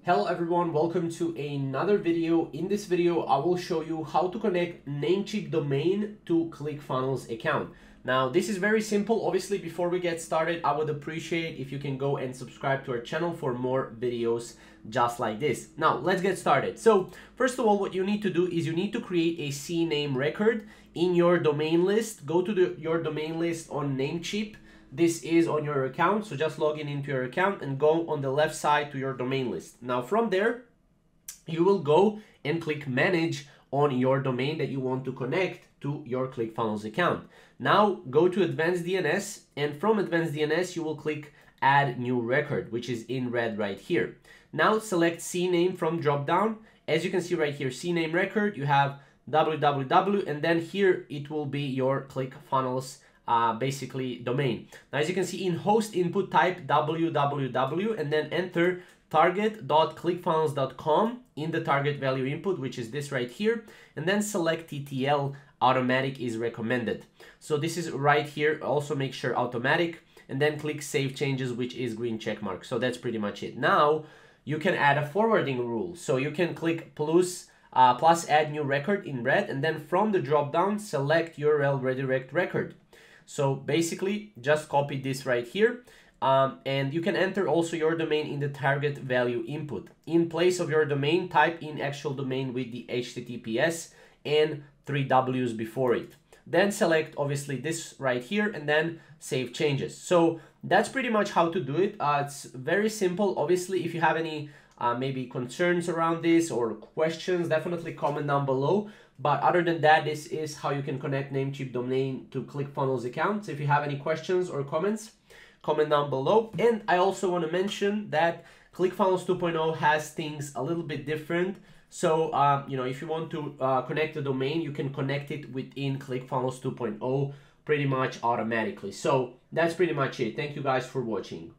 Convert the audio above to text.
Hello everyone, welcome to another video. In this video, I will show you how to connect Namecheap domain to ClickFunnels account. Now, this is very simple. Obviously, before we get started, I would appreciate if you can go and subscribe to our channel for more videos just like this. Now, let's get started. So, first of all, what you need to do is you need to create a CNAME record in your domain list. Go to your domain list on Namecheap. This is on your account, so just log in into your account and go on the left side to your domain list. Now from there, you will go and click manage on your domain that you want to connect to your ClickFunnels account. Now go to advanced DNS, and from advanced DNS you will click add new record, which is in red right here. Now select CNAME from drop down. As you can see right here, CNAME record, you have www, and then here it will be your ClickFunnels basically domain. Now as you can see, in host input type www and then enter target.clickfunnels.com in the target value input, which is this right here, and then select TTL. Automatic is recommended. So this is right here. Also make sure automatic, and then click save changes, which is green check mark. So that's pretty much it. Now you can add a forwarding rule. So you can click plus add new record in red, and then from the drop down select URL redirect record. So basically just copy this right here, and you can enter also your domain in the target value input. In place of your domain, type in actual domain with the HTTPS and 3 W's before it. Then select obviously this right here and then save changes. So that's pretty much how to do it. It's very simple. Obviously, if you have any maybe concerns around this or questions, definitely comment down below. But other than that, this is how you can connect Namecheap domain to ClickFunnels account. So if you have any questions or comments, comment down below. And I also want to mention that ClickFunnels 2.0 has things a little bit different. So, if you want to connect the domain, you can connect it within ClickFunnels 2.0 pretty much automatically. So that's pretty much it. Thank you guys for watching.